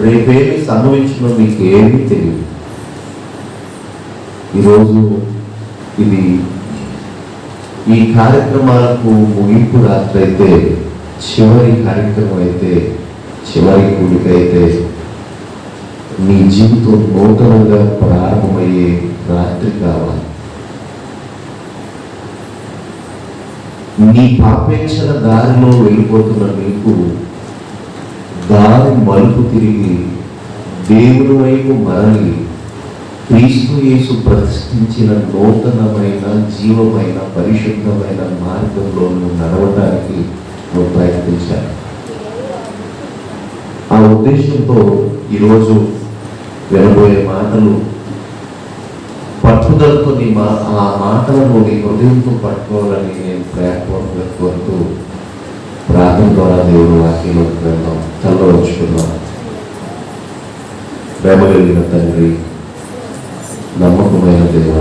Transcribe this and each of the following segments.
రేపేమి సంభవించినో మీకు ఏమీ తెలియదు. ఈరోజు ఇది ఈ కార్యక్రమాలకు ముగింపు రాత్రి అయితే, చివరి కార్యక్రమం అయితే, చివరి కూడిక అయితే, నీ జీవితం నూతనంగా ప్రారంభమయ్యే రాత్రి కావాలి. నీ పాపేక్షణ దారిలో వెళ్ళిపోతున్న నీకు దారి మలుపు తిరిగి దేవుని వైపు మరలి క్రీస్తు యేసు ప్రతిష్ఠించిన నూతనమైన జీవమైన పరిశుద్ధమైన మార్గంలో నువ్వు నడవడానికి నువ్వు ప్రయత్నించాలి. ఆ ఉద్దేశంతో ఈరోజు వినబోయే మాటలు పట్టుదలతో ఆ మాటలను నీ హృదయంతో పట్టుకోవాలని నేను ప్రయత్నంగా కోరుతూ ప్రార్థన ద్వారా దేవుడు వాక్యంలోకి వెళ్దాం. తలలో వచ్చుకున్నాం. ప్రేమ కలిగిన తండ్రి, నమ్మకమైన దేవ,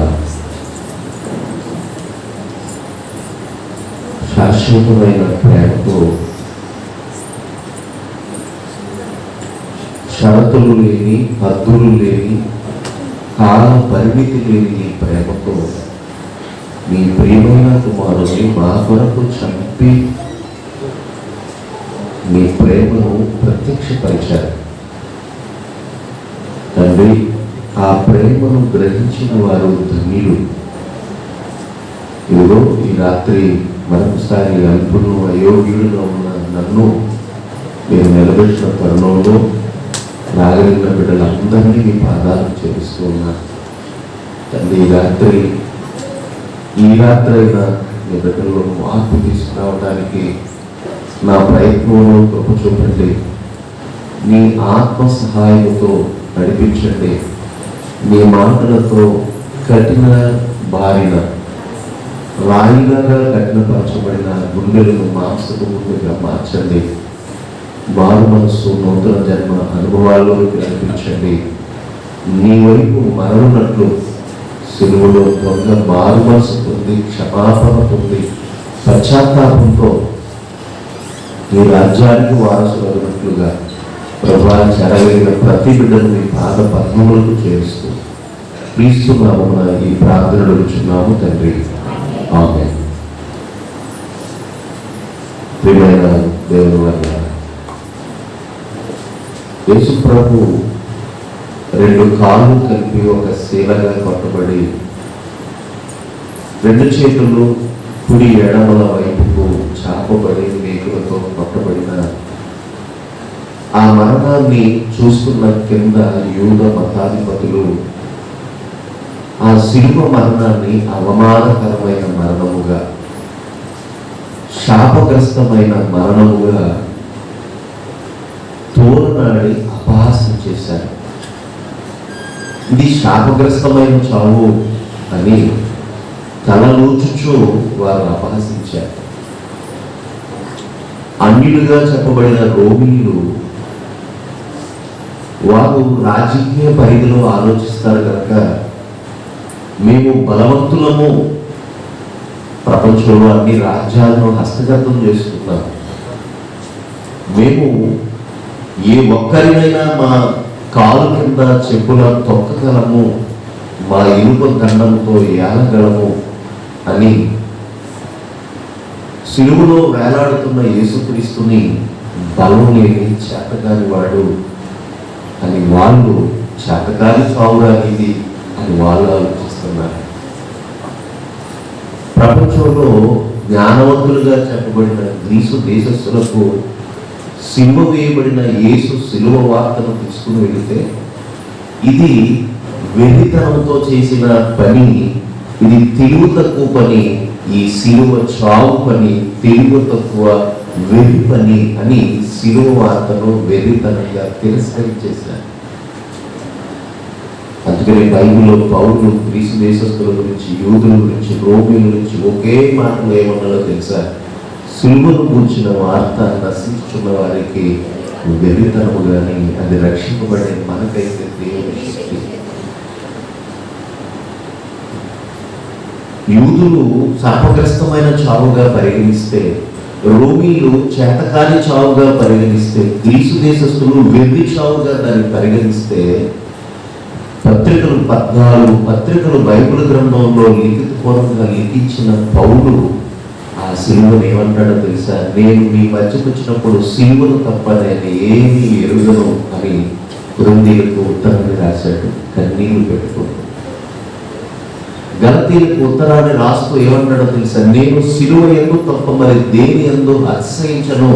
శాశ్వతమైన ప్రేమతో షరతులు లేని, హద్దులు లేని, కాల పరిమితి లేని నీ ప్రేమతో నీ ప్రియమైన కుమారుని మా కొరకు చంపి నీ ప్రేమను ప్రత్యక్షపరిచారు. తండ్రి, ఆ ప్రేమను గ్రహించిన వారు ధన్యులు. ఇదిగో ఈ రాత్రి మరొకసారి అల్పును అయోగ్యుడుగా ఉన్న నన్ను మీరు నిలబెట్టిన తరుణంలో నాగరిక బిడ్డలందరినీ మీ పాదాలు చేస్తూ ఉన్నారు. తండ్రి, ఈ రాత్రి అయినా మీ బిడ్డల్లో మార్పు తీసుకురావడానికి నా ప్రయత్నంలో గొప్ప చూపండి. నీ ఆత్మ సహాయంతో నడిపించండి. నీ మాటలతో కఠిన బారిన రాయిలాగా కఠినపరచబడిన గుండెలను మాంసపు గుండెగా మార్చండి. మారు మనస్సు, నూతన జన్మ అనుభవాల్లోకి నడిపించండి. నీ వైపు మరలున్నట్లు సిలువలో దొంగ మారు మనసు పొంది, క్షమాపణ పొంది, పశ్చాత్తాపంతో నీ రాజ్యానికి వారసులు అయినట్లుగా ప్రభా జరగలిగిన ప్రతి బిడ్డను మీ పాద పద్మములకు చేరుస్తూ క్రీస్తున్నాము. ఈ ప్రార్థనలు అడుగుచున్నాము తండ్రి, ఆమేన్. ప్రియమైన దేవుని వల్ల యేసు ప్రభు రెండు కాళ్ళు కలిపి ఒక శీలగా కొట్టబడి, రెండు చేతులు కుడి ఎడమల వైపుకు చాపబడి మేకులతో కొట్టబడిన ఆ మరణాన్ని చూస్తున్న కింద యూద మతాధిపతులు ఆ శిలువ మరణాన్ని అవమానకరమైన మరణముగా, శాపగ్రస్తమైన మరణముగా తోరణాడి అపహాసం చేశారు. ఇది శాపగ్రస్తమైన చావు అని తలలోచుచూ వారు అపహసించారు. అన్యులుగా చెప్పబడిన రోమిలు వారు రాజకీయ పరిధిలో ఆలోచిస్తారు కనుక, మేము బలవంతులము, ప్రపంచంలో అన్ని రాజ్యాలను హస్తగతం చేసుకున్నాం, మేము ఏ ఒక్కరినైనా మా కాలు కింద చెప్పుల తొక్కగలము, మా ఇనుప దండంతో ఏలగలము అని సిలువలో వేలాడుతున్న యేసుక్రీస్తుని బలం లేని చేతకాని వాడు అని వాళ్ళు, చేతకాని చావురా ఇది అని వాళ్ళు ఆలోచిస్తున్నారు. ప్రపంచంలో జ్ఞానవంతులుగా చెప్పబడిన గ్రీసు దేశస్థులకు సిలువ వేయబడిన యేసు సిలువ వార్తను తీసుకుని వెళితే, ఇది వెర్రితనంతో చేసిన పని, ఇది తెలివి తక్కువ పని, ఈ సిలువ చావు పని తెలివి తక్కువ వెర్రి పని అని సిలువ వార్తను వెర్రితనంగా తిరస్కరించేశారు. అందుకని బైబిల్లో పౌరులు గ్రీసు దేశస్తుల గురించి, యూదుల గురించి, రోమిల గురించి ఒకే మాటలు ఏమన్నారో తెలుసా? సిలువను కూర్చిన వార్త నశించున్న వారికి వెర్రితనము కానీ, అది రక్షింపబడే మనకైతే దేవుని శక్తి. యూదులు శాపగ్రస్తమైన చావుగా పరిగణిస్తే, రోమీలు చేతకాని చావుగా పరిగణిస్తే, గ్రీసు దేశస్తులు వెర్రి చావుగా దాన్ని పరిగణిస్తే, పత్రికలు 14 పత్రికలు బైబిల్ గ్రంథంలో లిఖితపూర్వకంగా లిఖించిన పౌలు ఆ సిలువను ఏమంటాడో తెలుసా? నేను మీ మధ్యకు వచ్చినప్పుడు సిలువను తప్ప నేను ఏమీ ఎరుగను అని కొరింథీయులకు ఉత్తరాన్ని రాశాడు, కన్నీళ్లు పెట్టుకుంటూ. గలతీయులకు ఉత్తరాన్ని రాస్తూ ఏమంటాడో తెలుసా? నేను సిలువ యందు తప్ప మరి దేని యందు అతిశయించను,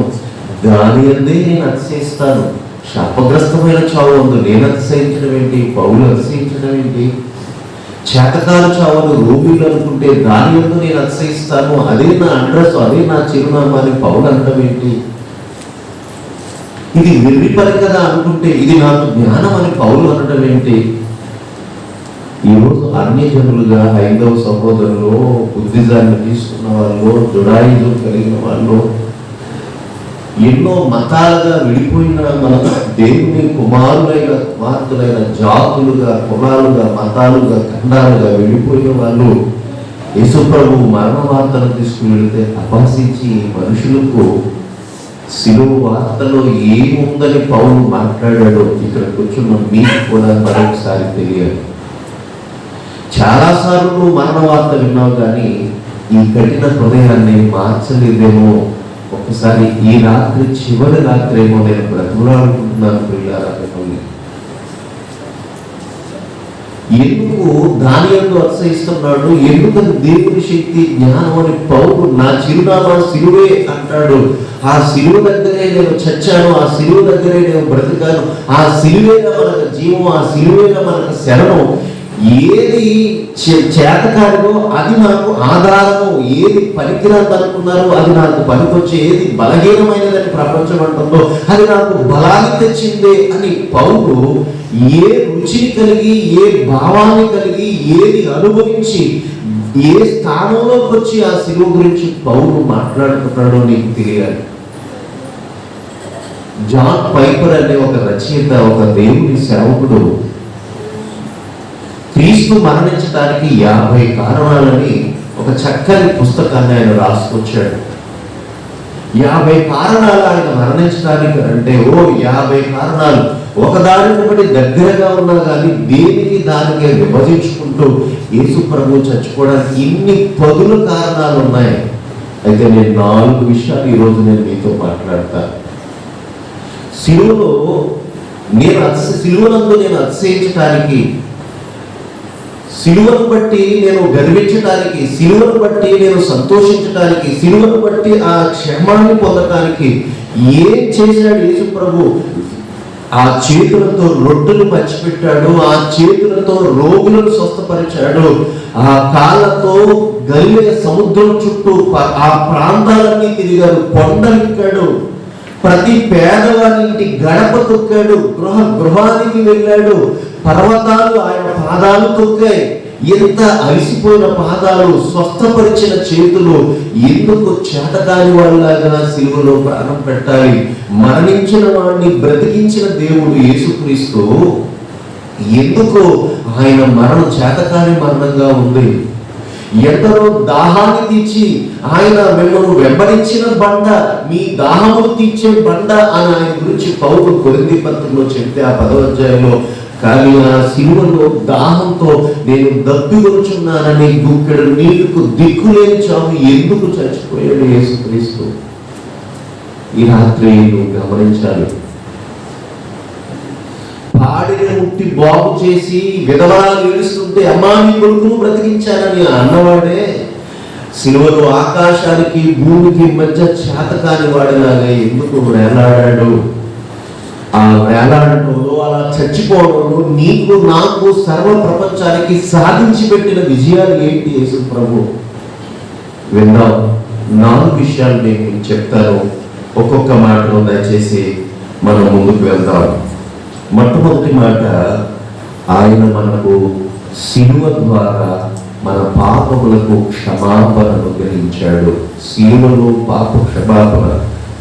దాని యందే నేను అతిశయిస్తాను. శాపగ్రస్తమైన చావు అందు నేను అతిశయించడం ఏంటి? పౌలు అతిశయించడం ఏంటి? చేతకాలు చావును రోగులు అనుకుంటే దాని యందు నేను అతిశయిస్తాను, అదే నా అడ్రస్, అదే నా చిరునామా అని పౌలు అనడం ఏంటి? ఇది వెర్రి పని కదా అనుకుంటే ఇది నాకు జ్ఞానం అని పౌలు అనడం ఏంటి? ఈరోజు అన్యజనులుగా హైందవ సహోదరులు, బుద్ధిజాన్ని తీసుకున్న వాళ్ళు, జుడాయిజం కలిగిన వాళ్ళు, ఎన్నో మతాలుగా విడిపోయిన మన దేవుని కుమారులైన కుమార్తెలైన జాతులుగా, కులాలుగా, మతాలుగా, ఖండాలుగా విడిపోయిన వాళ్ళు యేసుప్రభు మరణ వార్తను తీసుకుని వెళితే అపహసించి మనుషులకు సిలువ వార్తలో ఏముందని పౌలు మాట్లాడాడో ఇక్కడ కూర్చున్న మీకు కూడా మరొకసారి తెలియాలి. చాలాసార్లు నువ్వు మరణ వార్త విన్నావు, కానీ ఈ కఠిన హృదయాన్ని మార్చలేదేమో. ఒకసారి ఈ రాత్రి చివరి రాత్రి ఏమో నేను బ్రతుకులాడుకుంటున్నాను పిల్లారా. ఎందుకు దాని యందు అతిశయిస్తున్నాడు? ఎందుకని దేవుని శక్తి జ్ఞానం అని పౌలు నా చిరునామా సిలువే అంటాడు. ఆ సిలువ దగ్గరే నేను చచ్చాను, ఆ సిలువ దగ్గరే నేను బ్రతికాను, ఆ సిలువేగా మనకు జీవం, ఆ సిలువేగా మనకు శరణం. ఏది చేతకాడో అది నాకు ఆధారము, ఏది పనికిరాదు అనుకున్నారో అది నాకు పనికొచ్చే, ఏది బలహీనమైనదని ప్రపంచం అంటుందో అది నాకు బలాన్ని తెచ్చిందే అని పౌలు ఏ రుచిని కలిగి, ఏ భావాన్ని కలిగి, ఏది అనుభవించి, ఏ స్థానంలోకి వచ్చి ఆ సిలువ గురించి పౌలు మాట్లాడుతున్నాడో నీకు తెలియాలి. జాన్ పైపర్ అనే ఒక రచయిత, ఒక దేవుని సేవకుడు క్రీస్తు మరణించడానికి 50 కారణాలని ఒక చక్కని పుస్తకాన్ని ఆయన రాసుకొచ్చాడు. 50 కారణాలు ఆయన మరణించడానికి అంటే 50 కారణాలు ఒకదానికొకటి దగ్గరగా ఉన్నా కానీ దేనికి దానికే విభజించుకుంటూ యేసు ప్రభు చచ్చిపోవడానికి ఇన్ని పదుల కారణాలు ఉన్నాయి. అయితే నేను 4 విషయాలు ఈరోజు నేను మీతో మాట్లాడతాను. సిలువనందు నేను అతిశయించడానికి, సిలువను బట్టి నేను గర్వించడానికి, సిలువను బట్టి నేను సంతోషించడానికి, సిలువను బట్టి ఆ క్షేమాన్ని పొందడానికి ఏం చేశాడు యేసు ప్రభు? ఆ చేతులతో రొట్టెలు పంచిపెట్టాడు, ఆ చేతులతో రోగులను స్వస్థపరిచాడు, ఆ కాళ్ళతో గలిలయ సముద్రం చుట్టూ ఆ ప్రాంతాలన్నీ తిరిగాడు, కొండలెక్కాడు, ప్రతి పేదవాని ఇంటి గడప తొక్కాడు, గృహానికి వెళ్ళాడు, పర్వతాలు ఆయన పాదాలు తొక్కాయి. ఎంత అలసిపోయిన పాదాలు, స్వస్థపరిచిన చేతులు, ఎందుకు చేతకాని వాళ్ళలాగా సిలువలో ప్రాణం పెట్టాలి? మరణించిన వాడిని బ్రతికించిన దేవుడు యేసుక్రీస్తు ఎందుకు ఆయన మరణం చేతకాని మరణంగా ఉంది? ఎందరో దాహాన్ని తీర్చి ఆయన మిమ్మల్ని వెంబడించిన బండ, మీ దాహమును తీర్చే బండ అని ఆయన గురించి పౌలు కొరింథీ పత్రికలో చెప్తే ఆ 10వ అధ్యాయంలో, కానీ ఆ సిలువలో దాహంతో నేను దప్పికొనుచున్నానని గుక్కెడు నీళ్లకు దిక్కులేని చావు ఎందుకు చచ్చిపోయాడు యేసుక్రీస్తు? ఈ రాత్రి నువ్వు గమనించాలి. పాడిని ముట్టి బాగు చేసి విధవరాలు ఏడుస్తుంటే అమ్మా నీ కొడుకును బ్రతికించానని అన్నవాడే సిలువలో ఆకాశానికి భూమికి మధ్య చేతకాని వాడిలాగా ఎందుకు వేలాడాడు? ఆ వేలాడటంలో, అలా చచ్చిపోవడంలో నీకు నాకు సర్వ ప్రపంచానికి సాధించి పెట్టిన విజయాలు ఏంటి యేసు ప్రభు? విన్నాం. 4 విషయాలు నేను చెప్తాను. ఒక్కొక్క మాటలో దయచేసి మనం ముందుకు వెళ్దాం. మొట్టమొదటి మాట, ఆయన మనకు సిలువ ద్వారా మన పాపములకు క్షమాపణను గ్రహించాడు. సిలువలో పాప క్షమాపణ.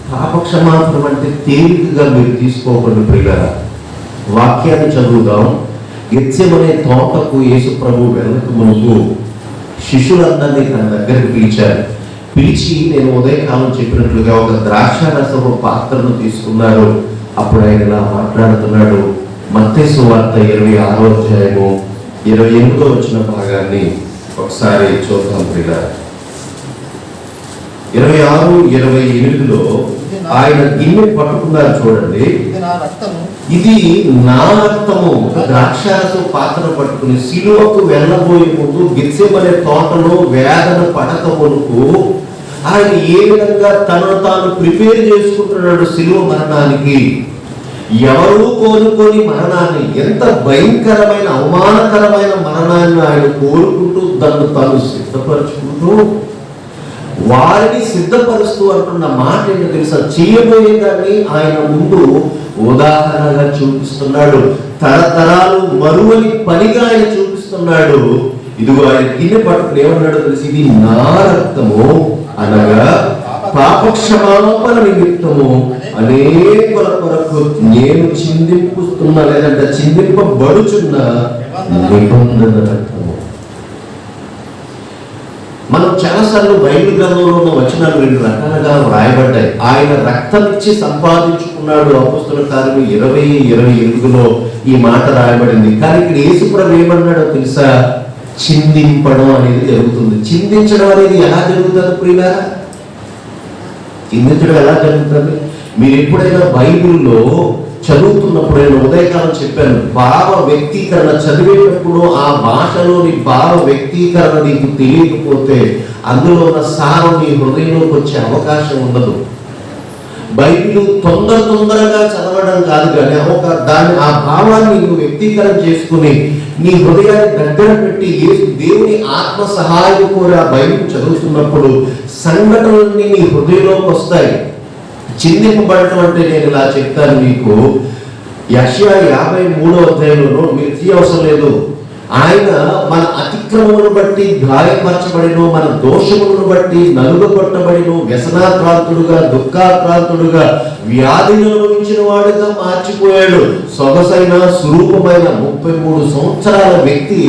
పాప క్షమాపణ అంటే తేలికగా మీరు తీసుకోకండి ప్రియులారా. వాక్యాన్ని చదువుదాం. గెత్సెమనే తోటకు యేసు ప్రభు వెళ్ళక మునుపు శిష్యులందరినీ తన దగ్గరికి పిలిచారు. పిలిచి నేను ఉదయకాలం చెప్పినట్లుగా ఒక ద్రాక్షారసపు పాత్రను తీసుకున్నారు. అప్పుడు ఆయన ఇలా మాట్లాడుతున్నాడు. మత్తయి సువార్త 26వ అధ్యాయము 28వ వచన భాగాన్ని ఒకసారి చూద్దాం ప్రియులారా. 26-28లో ఆయన గిన్నె పట్టుకున్నారు చూడండి. ఇది నా రక్తము. ద్రాక్షారసం పాత్ర పట్టుకుని సిలువకు వెళ్ళబోయే ముందు గెత్సేమనే తోటలో వేదన పడక మునుపు ఆయన ఏ విధంగా తనను తాను ప్రిపేర్ చేసుకుంటున్నాడు సిలువ మరణానికి. ఎవరూ కోరుకోని మరణాన్ని, ఎంత భయంకరమైన అవమానకరమైన మరణాన్ని ఆయన కోరుకుంటూ తను తాను సిద్ధపరచుకుంటూ వారిని సిద్ధపరుస్తూ అంటున్న మాట ఏంటో తెలుసా? చేయబోయేదాన్ని ఆయన ముందు ఉదాహరణగా చూపిస్తున్నాడు. తరతరాలు మరువని పనిగా ఆయన చూపిస్తున్నాడు. ఇదిగో ఆయన గిన్నె పట్టుకుని ఏమన్నాడో తెలిసి, ఇది నా రక్తము, అనగా పాపక్షమాపణ నిమిత్తము అనేకుల కొరకు నేను చిందింపుతున్నా, లేదంటే చిందింపబడుచున్న నిబంధన రక్తము. మనం చాలాసార్లు బైబిల్ గ్రంథంలో ఉన్న వచనాలు 2 రకాలుగా వ్రాయబడ్డాయి. ఆయన రక్తం ఇచ్చి సంపాదించుకున్నాడు. అపోస్తలుల కార్యము 20-28లో ఈ మాట రాయబడింది. కానీ ఇక్కడ యేసుప్రభు ఏమన్నాడో తెలుసా? చిందింపడం అనేది జరుగుతుంది. చిందించడం అనేది ఎలా జరుగుతుంది ప్రియులారా? చిందించడం ఎలా జరుగుతుంది? మీరు ఎప్పుడైనా బైబిల్లో చదువుతున్నప్పుడు, నేను ఉదయకాలం చెప్పాను, భావ వ్యక్తీకరణ చదివేటప్పుడు ఆ భాషలోని భావ వ్యక్తీకరణ నీకు తెలియకపోతే అందులో ఉన్న సారం నీ హృదయంలోకి వచ్చే అవకాశం ఉండదు. బైబిల్ తొందరగా చదవడం కాదు, కానీ ఆ భావాన్ని నువ్వు వ్యక్తీకరణ చేసుకుని నీ హృదయాన్ని దగ్గర పెట్టి దేవుని ఆత్మ సహాయం కోరి ఆ బైబిల్ చదువుతున్నప్పుడు సంఘటనలన్నీ నీ హృదయంలోకి వస్తాయి. చిందింపబడటం అంటే నేను ఇలా చెప్తాను మీకు. యెషయా 53వ అధ్యాయంలో మీరు తీయవసరం లేదు. ఆయన మన అతిక్రమములను బట్టి గాయపరచబడిను, మన దోషములను బట్టి నలుగగొట్టబడిను, వ్యసనాక్రాంతుడుగా, దుఃఖాక్రాంతుడుగా, వ్యాధిని అనుభవించిన వాడుగా మార్చిపోయాడు. సొగసైన స్వరూపమైన 33 సంవత్సరాల వ్యక్తి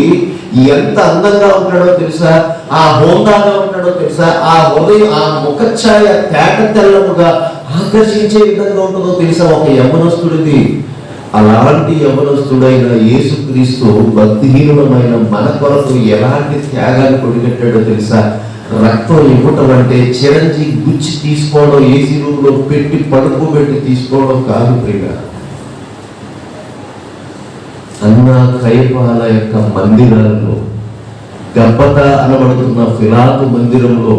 ఎంత అందంగా ఉంటాడో తెలుసా? ఆ హోందాగా ఉంటాడో తెలుసా? ఆ హృదయం, ఆ ముఖఛాయ తేట తెల్లముగా ఆకర్షించే విధంగా ఉంటుందో తెలుసా ఒక యవ్వనస్తుడిది. అలాంటి యవ్వనస్తుడైన యేసుక్రీస్తు భక్తిహీనుడమైన మన కొరకు ఎలాంటి త్యాగాన్ని కొడిగట్టాడో తెలుసా? రక్తం ఇవ్వటం అంటే చిరంజీవి గుచ్చి తీసుకోవడం, ఏసీ రూమ్ లో పెట్టి పడుకోబెట్టి తీసుకోవడం కాదు ప్రియుడా. అన్న కయపాల యొక్క మందిరాల్లో, గబ్బత అనబడుతున్న ఫిలాతు మందిరంలో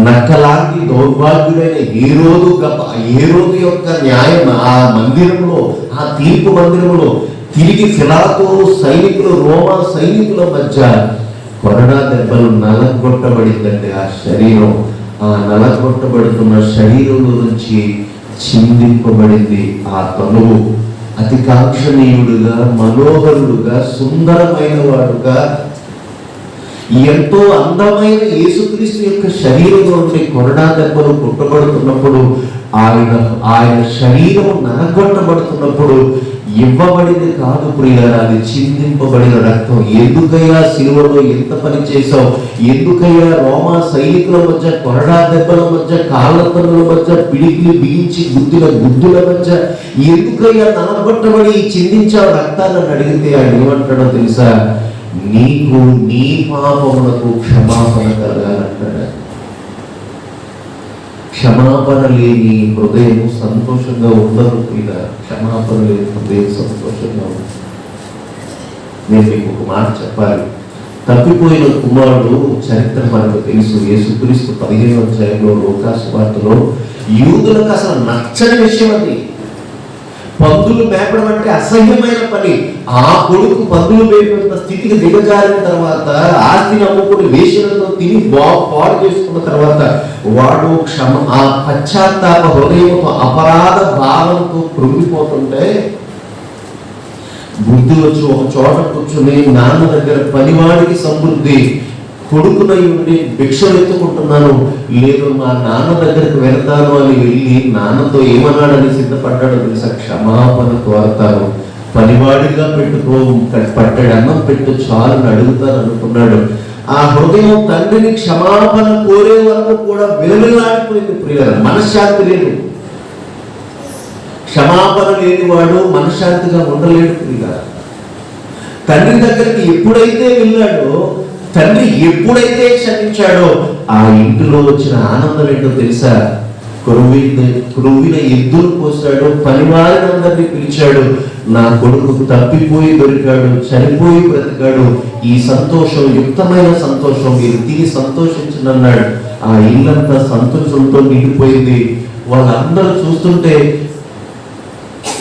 నక్కలాంటి దౌర్భాగ్యుడైన హేరోదు యొక్క న్యాయం ఆ మందిరంలో, ఆ తీర్పు మందిరంలో తిరిగి ఫిలాతు సైనికులు, రోమా సైనికుల మధ్య కొరడా దెబ్బలు నలగొట్టబడిందంటే ఆ శరీరం, ఆ నలగొట్టబడుతున్న శరీరంలో నుంచి చిందింపబడింది ఆ తనువు. అతి కాంక్షణీయుడుగా, మనోహరుడుగా, సుందరమైన వాడుగా, ఎంతో అందమైన యేసుక్రీస్తు యొక్క శరీరంలో ఉండే కొరడా దెబ్బలు కొట్టబడుతున్నప్పుడు, ఆయన శరీరం నలగొట్టబడుతున్నప్పుడు ఇవ్వబడింది కాదు ప్రియులారా, అది చిందింపబడిన రక్తం. ఎందుకయ్యా సిలువలో ఎంత పని చేశావు? ఎందుకయ్యా రోమా సైనికుల మధ్య, కొరడా దెబ్బల మధ్య, కాళ్ళ తన్నుల మధ్య, పిడికిలు బిగించి గుద్దిన గుద్దుల మధ్య ఎందుకయ్యా నలగొట్టబడి చిందించావు రక్తాన్ని అడిగితే ఆయన ఏమంటాడో తెలుసా? నీకు నీ పాపములకు క్షమాపణ కలగాలంటాడు. క్షమాపణ లేని హృదయం సంతోషంగా ఉండదు ఇలా. క్షమాపణ లేని హృదయం సంతోషంగా ఉండదు. నేను మీకు ఒక మాట చెప్పాలి. తప్పిపోయిన కుమారుడు చరిత్ర మనకు తెలుసు. యేసుక్రీస్తు 15వ అధ్యాయంలో లూకాసు వార్తలో యూదులకు అసలు నచ్చని విషయం అది. పందులు మేపడం అంటే అసహ్యమైన పని. ఆ కొడుకు పందులు మేపిన స్థితికి దిగజారిన తర్వాత, ఆస్తిని అమ్ముకుని వేషలతో తిని పాడు చేసుకున్న తర్వాత వాడు ఆ పశ్చాత్తాప హృదయంతో, అపరాధ భావంతో కృంగిపోతుంటే బుద్ధి వచ్చి ఒక చోట కూర్చుని నాన్న దగ్గర పనివాడికి సమృద్ధి, కొడుకునై ఉండి భిక్షలు ఎత్తుకుంటున్నాను, లేదు మా నాన్న దగ్గరకు వెళ్తాను అని వెళ్ళి నాన్నతో ఏమన్నాడని సిద్ధపడ్డాడు తెలుసా? క్షమాపణ కోరతాను, పనివాడిగా పట్టాడు, అన్నం పెట్టు చాలని అడుగుతాను అనుకున్నాడు. ఆ హృదయం తండ్రిని క్షమాపణ కోరే వరకు కూడా విలవిల్లాడిపోయింది ప్రియులారా. మనశ్శాంతి లేదు. క్షమాపణ లేనివాడు మనశ్శాంతిగా ఉండలేడు ప్రియులారా. తండ్రి దగ్గరికి ఎప్పుడైతే వెళ్ళాడో, తండ్రి ఎప్పుడైతే క్షమించాడో, ఆ ఇంటిలో వచ్చిన ఆనందం ఏంటో తెలుసా? క్రొవ్విన ఎద్దులు పోసాడు, పనివారినందరినీ పిలిచాడు. నా కొడుకు తప్పిపోయి దొరికాడు, చనిపోయి బ్రతికాడు. ఈ సంతోషం యుక్తమైన సంతోషం, మీరు తిని సంతోషించనన్నాడు. ఆ ఇల్లంతా సంతోషంతో నిండిపోయింది. వాళ్ళందరూ చూస్తుంటే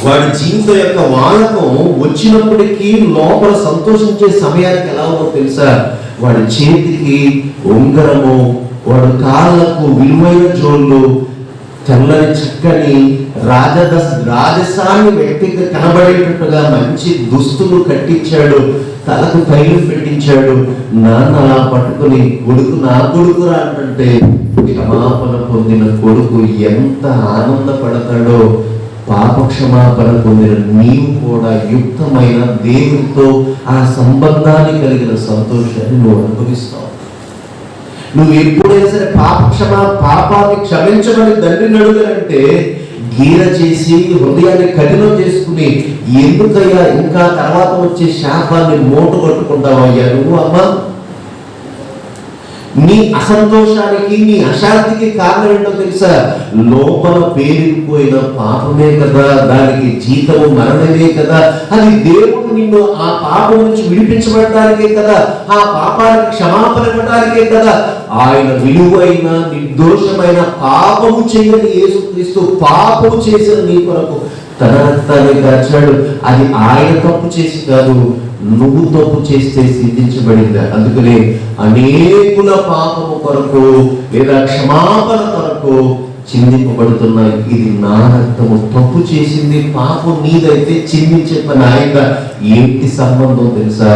వాడి జీవితం యొక్క వాలకం వచ్చినప్పటికీ లోపల సంతోషించే సమయానికి ఎలా ఉందో తెలుసా? వాడి చేతికి ఉంగరము, వాడి కాళ్ళకు విలువైన జోళ్ళు, తెల్లని చక్కని రాజసాన్ని వ్యక్తిగా కనబడేటట్టుగా మంచి దుస్తులు కట్టించాడు, తలకు తైలం పెట్టించాడు. నాన్న అలా పట్టుకుని కొడుకు నా కొడుకురా అంటే క్షమాపణ పొందిన కొడుకు ఎంత ఆనందపడతాడో, పాప క్షమాపణ పొందిన నీవు కూడా యుక్తమైన దేవునితో ఆ సంబంధాన్ని కలిగిన సంతోషాన్ని నువ్వు అనుభవిస్తావు. నువ్వు ఎప్పుడైనా సరే పాపాన్ని క్షమించమని తండ్రిని అడుగునంటే గీర చేసి హృదయాన్ని కఠినం చేసుకుని, ఎందుకయ్యా ఇంకా తర్వాత వచ్చే శాపాన్ని మూట కొట్టుకుంటావయ్యా నువ్వు? అమ్మా, నీ అసంతోషానికి, నీ అశాంతికి కారణం ఏంటో తెలుసా? లోపల పేరుకుపోయిన పాపమే కదా, దానికి జీతము మరణమే కదా. అది దేవుడు నిన్ను ఆ పాపం నుంచి విడిపించబడటానికే కదా, ఆ పాపానికి క్షమాపణ ఇవ్వడానికే కదా. ఆయన విలువైన నిర్దోషమైన పాపము చేయని యేసుక్రీస్తు పాపము చేసిన నీ కొరకు తన రక్తాన్ని కార్చాడు. అది ఆయన తప్పు చేసి కాదు, నువ్వు తప్పు చేస్తే సిద్ధించబడింది. అందుకనే అనేకుల పాపము కొరకు లేదా క్షమాపణ కొరకు చిందింపబడుతున్న ఇది నా రక్తము. తప్పు చేసింది పాపం నీదైతే చిందించే పని ఆయన. ఏంటి సంబంధం తెలుసా?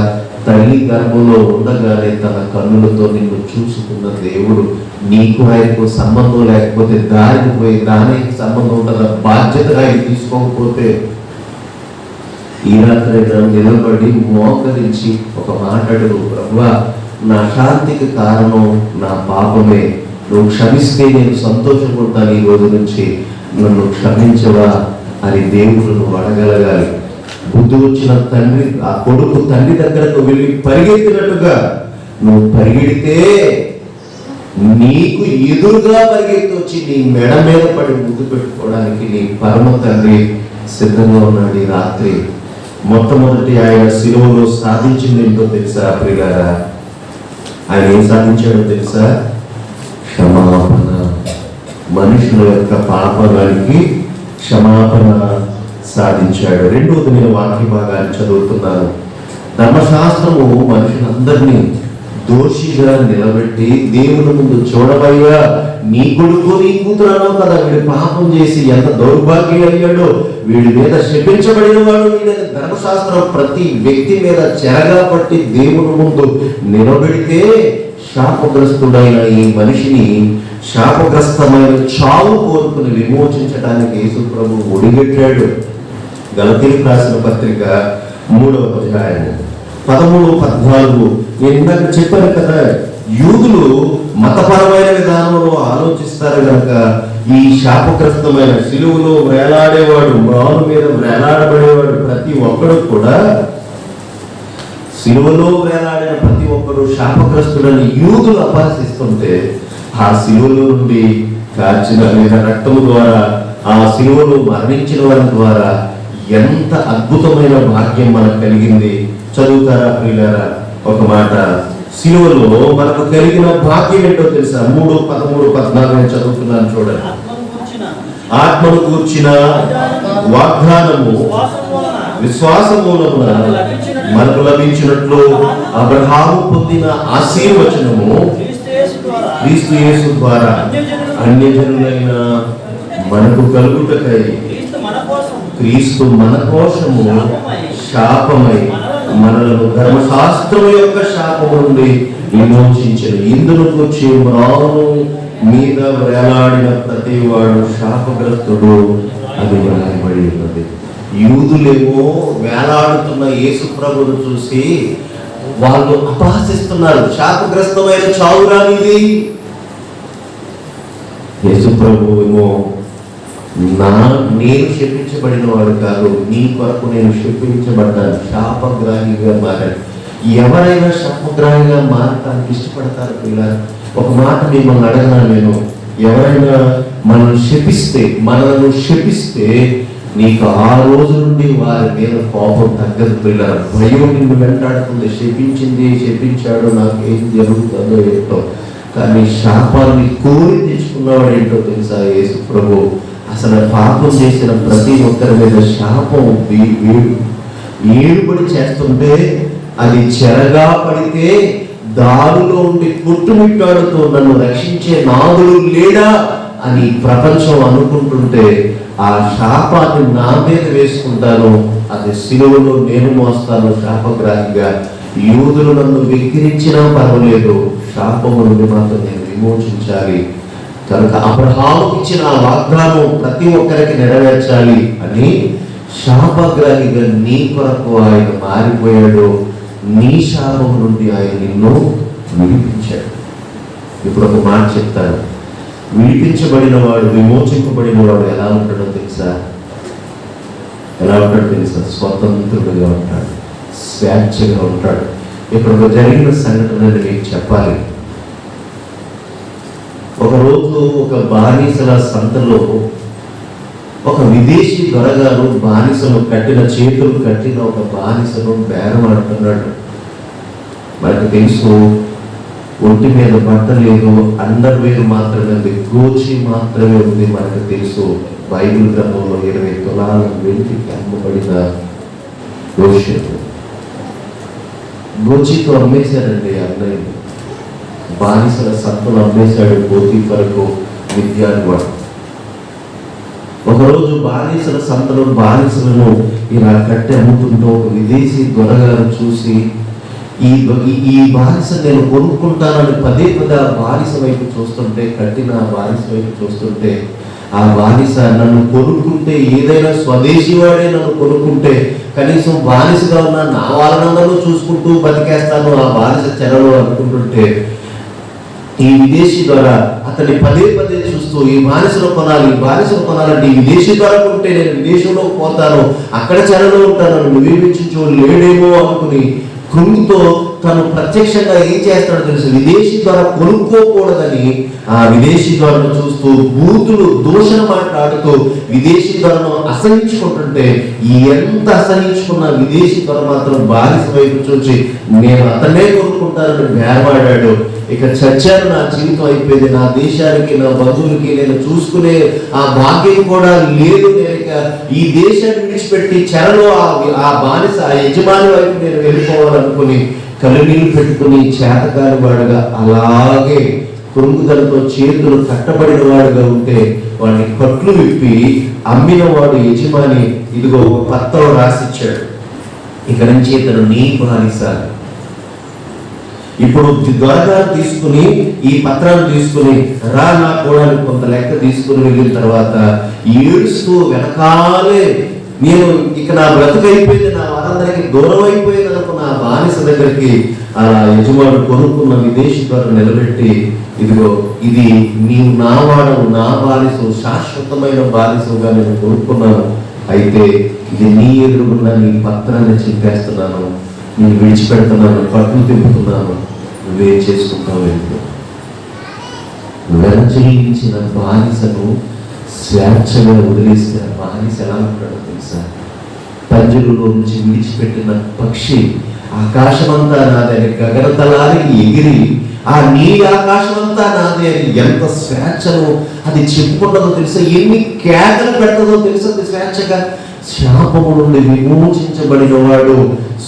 తల్లి గర్భంలో ఉండగానే తన కన్నులతో నిన్ను చూసుకున్న దేవుడు. నీకు ఆయనకు సంబంధం లేకపోతే దారికి పోయి దానికి సంబంధం ఉంటుందా? బాధ్యతగా ఆయన తీసుకోకపోతే ఈ రాత్రి నిలబడి మోకరించి ఒక మాట్లాడు, ప్రభువా నా శాంతికి కారణం నా పాపమే, నువ్వు క్షమిస్తే నేను సంతోషపడతాను, ఈ రోజు నుంచి నన్ను క్షమించవా అని దేవుడు నువ్వు అడగలగాలి. బుద్ధి వచ్చిన తండ్రి, ఆ కొడుకు తండ్రి దగ్గరకు వెళ్ళి పరిగెత్తినట్టుగా నువ్వు పరిగెడితే నీకు ఎదురుగా పరిగెత్తి వచ్చి నీ మెడ మీద పడి ముద్దు పెట్టుకోవడానికి నీ పరమ తండ్రి సిద్ధంగా ఉన్నాడు. ఈ రాత్రి మొట్టమొదటి ఆయన శిలువలో సాధించింది ఏంటో తెలుసా ప్రియులారా? ఆయన ఏం సాధించాడో తెలుసా? క్షమాపణ. మనుషుల యొక్క పాపానికి క్షమాపణ సాధించాడు. రెండవది నేను వాక్య భాగాన్ని చదువుతున్నాను. ధర్మశాస్త్రము మనుషులందరినీ దోషిగా నిలబెట్టి దేవుని ముందు చూడవయ్యా, నీ కొడుకు నీ కూతురు అన్నావు కదా, వీడు పాపం చేసి ఎంత దౌర్భాగ్యం అయ్యాడో, వీడి మీద శపించబడిన వాడు వీడని ధర్మశాస్త్రం ప్రతి వ్యక్తి మీద చెరగా పట్టి దేవుని ముందు నిలబెడితే శాపగ్రస్తుడైన ఈ మనిషిని శాపగ్రస్తమైన చావు కోరుకుని విమోచించడానికి యేసు ప్రభు ఒడిగట్టాడు. గలతీయులకు రాసిన పత్రిక 3వ అధ్యాయం 13-14. నేను ఇందాక చెప్పాను కదా, యూదులు మతపరమైన విధానంలో ఆలోచిస్తారు కనుక ఈ శాపగ్రస్తమైన శిలువలో వేలాడేవాడు, మ్రాను మీద వేలాడబడేవాడు ప్రతి ఒక్కడు కూడా, శిలువలో వేలాడిన ప్రతి ఒక్కరు శాపగ్రస్తుడని యూదులు అపహసిస్తుంటే, ఆ శిలువలో నుండి కార్చిన లేదా రక్తము ద్వారా ఆ శిలువలో మరణించిన వారి ద్వారా ఎంత అద్భుతమైన భాగ్యం మనకు కలిగింది. చదువుతారా ప్రియులారా? ఒక మాట, శిలువలో మనకు కలిగిన భాగ్యం ఏంటో తెలుసా? 3:13-14 చదువుతున్నాను చూడండి. ఆత్మను కూర్చిన వాగ్దానము విశ్వాసం మూలమున మనకు లభించినట్లు అబ్రహాము పొందిన ఆశీర్వచనము క్రీస్తు యేసు ద్వారా అన్యజనులైన మనకు కలుగుటకై క్రీస్తు మన కోసము శాపమై మనలను ధర్మశాస్త్రం యొక్క శాపము నుండి విమోచించను. ఇందులో వచ్చి మ్రాను మీద వేలాడిన ప్రతి వాడు శాపగ్రస్తుడు అది రాయబడి ఉన్నది. యూదులేమో వేలాడుతున్న యేసు ప్రభువును చూసి వాళ్ళు అపహసిస్తున్నారు. శాపగ్రస్తమైన చావురా నీది. యేసు ప్రభువేమో నేను శపించబడిన వాడు కాదు, నీ కొరకు నేను శపించబడ్డాను, శాపగ్రాహిగా మారాను. ఎవరైనా శాపగ్రాహిగా మారటానికి ఇష్టపడతారు పిల్లలు? ఒక మాట మిమ్మల్ని అడగనా నేను, ఎవరైనా మనల్ని శపిస్తే నీకు ఆ రోజు నుండి వారి మీద కోపం తగ్గదు పిల్లలు. భయం నిన్ను వెంటాడుతుంది. శపించాడు, నాకు ఏం జరుగుతుందో ఏంటో. కానీ శాపాన్ని కోరి తెచ్చుకున్నవాడు ఏంటో తెలుసా? యేసు ప్రభు అసలు పాపం చేసిన ప్రతి ఒక్కరి మీద శాపం ఏడుబడి చేస్తుంటే అది చెరగా పడితే దారిలో ఉండి కొట్టుమిట్టాడుతూ నన్ను రక్షించే నాదుడు లేడా అని ప్రపంచం అనుకుంటుంటే ఆ శాపాన్ని నా మీద వేసుకుంటాను, అది సిలువలో నేను మోస్తాను శాపగ్రాహిగా. యూదులు నన్ను వెక్కిరించినా పర్వాలేదు, శాపము నుండి మాత్రం నేను విమోచించాలి. కనుక అబ్రహాముకి ఇచ్చిన ఆ వాగ్దానం ప్రతి ఒక్కరికి నెరవేర్చాలి అని శాపగ్రాహిగా నీ కొరకు ఆయన మారిపోయాడు. నీ శాపము నుండి ఆయన నిన్ను విడిపించాడు. ఇప్పుడు ఒక మాట చెప్తాను. విడిపించబడిన వాడు, విమోచింపబడిన వాడు ఎలా ఉంటాడో తెలుసా? స్వతంత్రుడుగా ఉంటాడు, స్వేచ్ఛగా ఉంటాడు. ఇప్పుడు జరిగిన సంఘటన మీకు చెప్పాలి. ఒకరోజు ఒక బానిసల సంతలో ఒక విదేశీ దొరగారు బానిసను చేతులు కట్టిన ఒక బానిసను బేరం ఆడుతున్నాడు. మనకు తెలుసు, ఒంటి మీద బట్ట లేదు, అండర్వేర్ మాత్రమే ఉంది, గోచి మాత్రమే ఉంది. మనకు తెలుసు, బైబిల్ గ్రంథంలో 20 తులాల వెండికి అమ్మబడిన గోచితో అమ్మేశారండి. అన్నయ్య బానిసల సంతలు అమ్మేశాడు పోతీఫరుకు మిద్యాను. ఒకరోజు బానిసల సంతలో బానిసలను ఇలా కట్టి అమ్ముతుంటూ ఒక విదేశీ దొరగారు చూసి, ఈ బానిస నేను కొనుక్కుంటానని పదే ఆ బానిస వైపు చూస్తుంటే, కట్టిన ఆ బానిస వైపు చూస్తుంటే, ఆ బానిస నన్ను కొనుక్కుంటే, ఏదైనా స్వదేశీ వాడే నన్ను కొనుక్కుంటే కనీసం బానిసగా ఉన్న నా వాళ్ళందరూ చూసుకుంటూ బతికేస్తాను ఆ బానిస చెరలో అనుకుంటుంటే, ఈ విదేశీ ద్వారా అతన్ని పదే చూస్తూ ఈ బానిసను కొనాలంటే ఈ విదేశీ ద్వారా కొంటే నేను విదేశంలో పోతాను, అక్కడ చెరలో ఉంటాను, నువ్వేమించో లేడేమో అనుకుని కృంగితో తను ప్రత్యక్షంగా ఏం చేస్తాడో తెలుసు. విదేశీ ద్వారా కొనుక్కోకూడదని ఆ విదేశీ ద్వారాను చూస్తూ బూతులు దూషణ మాట్లాడుతూ విదేశీ ద్వారాను అసహించుకుంటుంటే, ఎంత అసహించుకున్న విదేశీ ద్వారా మాత్రం బానిస వైపు చూసి నేను అతనే కొనుక్కుంటానని బేరమాడాడు. ఇక చచ్చాను, నా జీవితం అయిపోయింది, నా దేశానికి నా బంధువులకి నేను చూసుకునే ఆ భాగ్యం కూడా లేదు, నేను ఈ దేశాన్ని విడిచిపెట్టి చెరలో ఆ బానిస ఆ యజమాని వైపు నేను వెళ్ళిపోవాలనుకుని కలునీళ్ళు పెట్టుకుని చేతకాని వాడుగా అలాగే కృంగుదలతో చేతులు కట్టబడిన వాడుగా ఉంటే వాడిని కట్లు విప్పి అమ్మిన వాడు యజమాని ఇదిగో పత్రం రాసిచ్చాడు, ఇక నుంచి ఇతను నీ బానిస. ఇప్పుడు దొరగారు తీసుకుని ఈ పత్రాన్ని తీసుకుని రా నా కూడా కొంత లెక్క తీసుకుని వెళ్ళిన తర్వాత ఏడుస్తూ వెనకాలే, నేను ఇక నా బ్రతుకైపోయింది, నా వారందరికీ దూరం అయిపోయింది అనుకున్న ఆ బానిస దగ్గరికి ఆ యజమానుడు కొనుక్కున్న విదేశీ ద్వారా నిలబెట్టి, ఇదిగో ఇది నీవు నా వాడవు, నా బానిసవు, శాశ్వతమైన బానిసవుగా నేను కొనుక్కున్నాను, అయితే ఇది నీ ఎదురుగున్న నీ పత్రాన్ని చింపేస్తున్నాను, నేను విడిచిపెడుతున్నాను, పట్టును తిప్పుతున్నాను, నువ్వేం చేసుకుంటావు ఏంటో. వెనచేయించిన బానిసను స్వేచ్ఛగా వదిలేసిన బానిస ఎలా ఉంటాడో తెలుసా? పంజరులో నుంచి విడిచిపెట్టిన పక్షి ఆకాశమంతా నాదే అని గగనతలానికి ఎగిరి ఆ నీలి ఆకాశమంతా నాదే అని ఎంత స్వేచ్ఛను అది చెప్పుకుంటుందో తెలుసా? ఎన్ని కేకలు పెడతాదో తెలుసా? స్వేచ్ఛగా శాపము నుండి విమోచించబడిన వాడు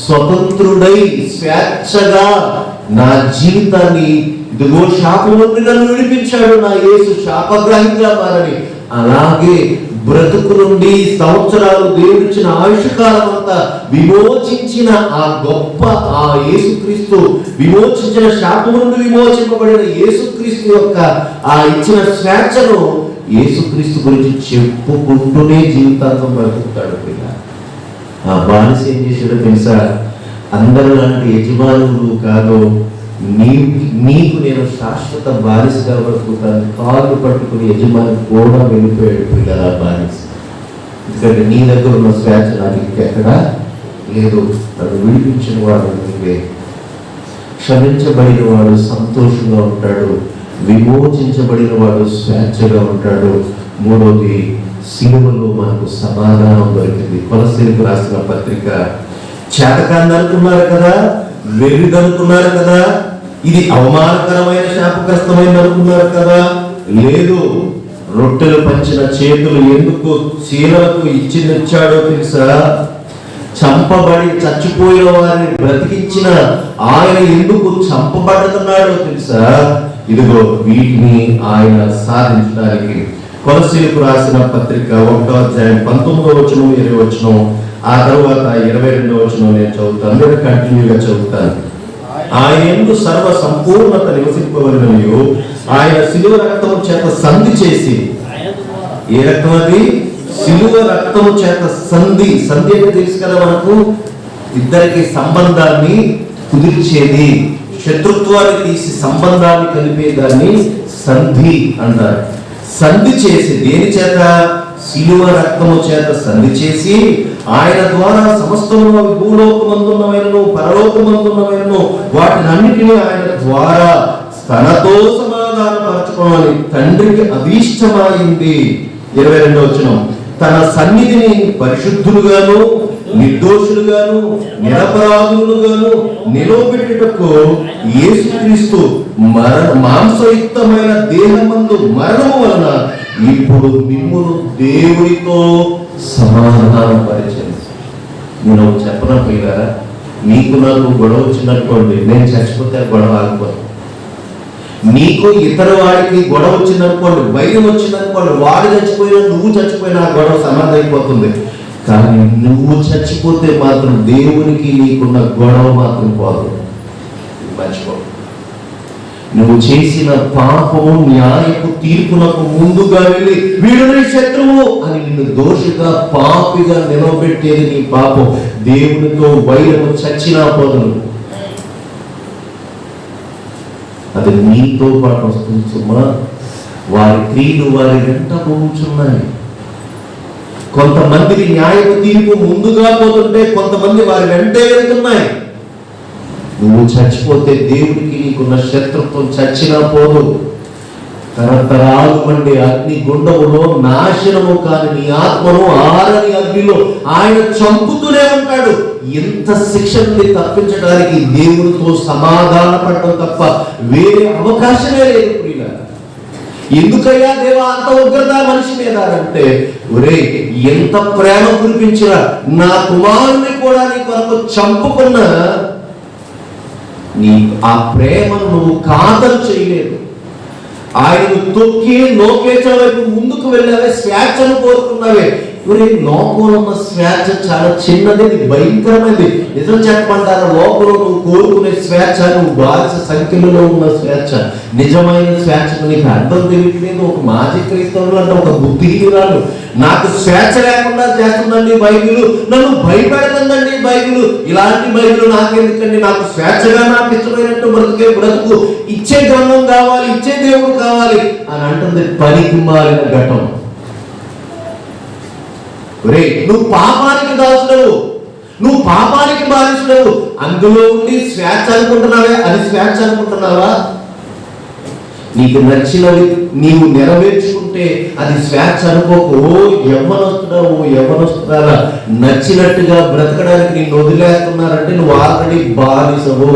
స్వతంత్రుడై స్వేచ్ఛగా నా జీవితాన్ని ఇదిగో శాపము నుండి నన్ను విడిపించాడు నా యేసు, శాపగ్రాహిగా మారని. అలాగే బ్రతుకు నుండి సంవత్సరాలు దేవుడిచ్చిన ఆయుష్కాలం అంతా విమోచించిన ఆ గొప్ప ఆ యేసుక్రీస్తు, విమోచించిన శాపము నుండి విమోచింపబడిన యేసుక్రీస్తు యొక్క ఆ ఇచ్చిన స్వేచ్ఛను యేసుక్రీస్తు గురించి చెప్పుకుంటూనే జీవితాంతం బ్రతుకుతాడు. ఆ బానిస ఏం చేశాడో తెలుసా? అందరూ లాంటి యజమానులు కాదు, నీకు నేను శాశ్వత బానిసగా బ్రతుకుతాను. కాళ్ళు పట్టుకుని యజమాని కూడా వెళ్ళిపోయాడు పిల్లల బానిస. ఎందుకంటే నీ దగ్గర ఉన్న స్వేచ్ఛ నాకు ఇంకెక్కడా లేదు. నన్ను విడిపించిన వాడు నీవే. క్షమించబడిన వాడు సంతోషంగా ఉంటాడు, విమోచించబడిన వాడు స్వేచ్ఛగా ఉంటాడు. మూడోది, సిలువలో మనకు సమాధానం దొరికింది. కొలస్సీలకు రాసిన పత్రిక, చేతకాన్ని అనుకున్నారు కదా, వెర్రిదనుకున్నారు కదా, ఇది అవమానకరమైన శాపగ్రస్తమైన అనుకున్నారు కదా, లేదు. రొట్టెలు పంచిన చేతులు ఎందుకు చీలకు ఇచ్చాడో తెలుసా? చంపబడి చచ్చిపోయిన వారిని బ్రతికించిన ఆయన ఎందుకు చంపబడుతున్నాడో తెలుసా? ఇదిగో వీటిని ఆయన సాధించడానికి. కొలస్సీలకు రాసిన పత్రిక 1వ అధ్యాయం 19వ వచనం 20వ వచనం, ఆ తర్వాత 22వ వచనం నేను చదువుతాను. నేను కంటిన్యూగా చదువుతాను. ఆయన యందు సర్వ సంపూర్ణత నివసింపవలెననియు ఆయన శిలువ రక్తము చేత సంధి చేసి, ఏ రక్తం అది? శిలువ రక్తము చేత సంధి. సంధి అంటే తెలుసు కదా మనకు, ఇద్దరికి సంబంధాన్ని కుదిర్చేది, శత్రుత్వాన్ని తీసి సంబంధాన్ని కలిపేదాన్ని సంధి అంటారు. సంధి చేసి, దేని చేత? శిలువ రక్తము చేత సంధి చేసి, ఆయన ద్వారా సమస్తమును, భూలోకమందున్నవైనను పరలోకమందున్నవైనను వాటినన్నిటినీ ఆయన ద్వారా తనతో సమాధానపరచుకోవాలి తండ్రికి అభీష్టమైంది. 22వ వచనం, తన సన్నిధిని పరిశుద్ధులుగాను నిర్దోషులుగాను నిరపరాధులుగాను నిలవబెట్టుటకు యేసుక్రీస్తు మాంసయుక్తమైన దేహమందు మరణము వలన ఇప్పుడు మిమ్మును దేవునితో సమాధానపరిచింది. నేను చెప్పనపోయినా, నీకు నాకు గొడవ వచ్చినట్టుకోండి, నేను చచ్చిపోతే గొడవ ఆగిపోతాను. నీకు ఇతర వాడికి గొడవ వచ్చిందనుకోండి, వైద్యం వచ్చిందనుకోండి, వాడు చచ్చిపోయినా నువ్వు చచ్చిపోయినా ఆ గొడవ సమాధి అయిపోతుంది. కానీ నువ్వు చచ్చిపోతే మాత్రం దేవునికి నీకున్న గొడవ మాత్రం పోదు. మర్చిపో. నువ్వు చేసిన పాపము న్యాయపు తీర్పునకు ముందుగా వెళ్ళి వీడు నీ శత్రువు అని నిన్ను దోషిగా పాపిగా నిలబెట్టేది నీ పాపం. దేవునితో వైరము చచ్చినా పోదు, అది నీతో పాటు వస్తుంది సుమా. వారి క్రియలు వారి వెంట పోచున్నాయి. కొంతమందికి న్యాయపు తీర్పు ముందుగా పోతుంటే కొంతమంది వారి వెంటే వెళ్తున్నాయి. నువ్వు చచ్చిపోతే దేవుడికి నీకున్న శత్రుత్వం చచ్చినా పోదు. తరతరాలు మండే అగ్ని గుండములో నాశనము కాని నీ ఆత్మను ఆరని అగ్నిలో ఆయన చంపుతూనే ఉంటాడు. ఎంత శిక్ష నుండి తప్పించడానికి దేవుడితో సమాధాన పడడం తప్ప వేరే అవకాశమే లేదు. ఎందుకయ్యా దేవా అంత ఉగ్రత మనిషి మీద అంటే, ఒరే ఎంత ప్రేమ కురిపించినా నా కుమారుని కూడా నీ కొరకు చంపుకున్నా నీ ఆ ప్రేమను నువ్వు ఖాతరు చేయలేదు. ఆయనను తొక్కి లోకేశ వైపు ముందుకు వెళ్ళావే, స్వేచ్ఛను కోరుకున్నావే. లోకంలో ఉన్న స్వేచ్ఛ చాలా చిన్నది, భయంకరమైనది. నిజం చెప్పమంటారా, లోకంలో నువ్వు కోరుకునే స్వేచ్ఛ, నువ్వు బానిస సంఖ్యలో ఉన్న స్వేచ్ఛ, నిజమైన స్వేచ్ఛకు నీకు అర్థం తెలియట్లేదు. ఒక మాజీ క్రైస్తవులు అంటే ఒక బుద్ధిహీనురాలు, నాకు స్వేచ్ఛ లేకుండా చేస్తుందండి బైబిల్, నన్ను భయపెడుతుందండి బైబిల్, ఇలాంటి బైబిల్ నాకెందుకండి, నాకు స్వేచ్ఛగా నాకు ఇష్టమైనట్టు బ్రతుకే బ్రతుకు, ఇచ్చే గ్రంథం కావాలి, ఇచ్చే దేవుడు కావాలి అని అంటుంది పనికి మారిన ఘటన. నువ్వు పాపానికి దాసుడవు, నువ్వు పాపానికి బాధిస్తుడవు. అందులో ఉండి స్వేచ్ఛ అనుకుంటున్నావే, అది స్వేచ్ఛ అనుకుంటున్నావా? నీకు నచ్చినవి నీవు నెరవేర్చుకుంటే అది స్వేచ్ఛ అనుకోకు. యవ్వనొస్తున్నారా నచ్చినట్టుగా బ్రతకడానికి నిన్ను వదిలేస్తున్నారంటే నువ్వు ఆల్రెడీ బానిసవు.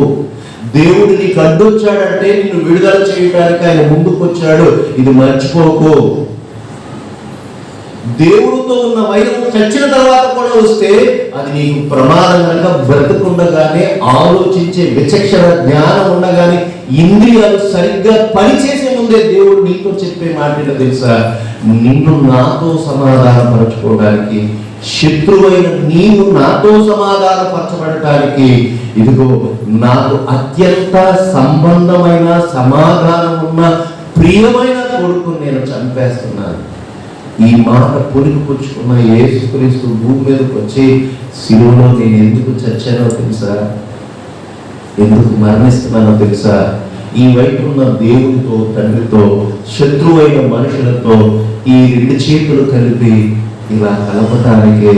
దేవుడు నీకు అడ్డొచ్చాడంటే నిన్ను విడుదల చేయడానికి ఆయన ముందుకు వచ్చాడు. ఇది మర్చిపోకు. దేవుడితో ఉన్న వైరం చచ్చిన తర్వాత కూడా వస్తే అది నీకు ప్రమాదం కనుక బ్రతుకుండగానే ఆలోచించే విచక్షణ జ్ఞానం ఉండగానే ఇంద్రియాలు సరిగ్గా పనిచేసే ముందే దేవుడు నీతో చెప్పే మాట తెలుసా, నిన్ను నాతో సమాధానపరచుకోవడానికి, శత్రువైన నీవు నాతో సమాధానపరచబడటానికి ఇదిగో నాకు అత్యంత సంబంధమైన సమాధానం ఉన్న ప్రియమైన కొడుకుని నేను చంపేస్తున్నాను. ఈ మాట పుచ్చుకున్న యేసుక్రీస్తు భూమి మీదకి వచ్చి శిలువలో నేను ఎందుకు చచ్చానో తెలుసా, ఎందుకు మరణిస్తున్నానో తెలుసా? ఈ వైపు ఉన్న దేవునితో, తండ్రితో, శత్రువైన మనుషులతో ఈ రెండు చేతులు కలిపి ఇలా కలపటానికే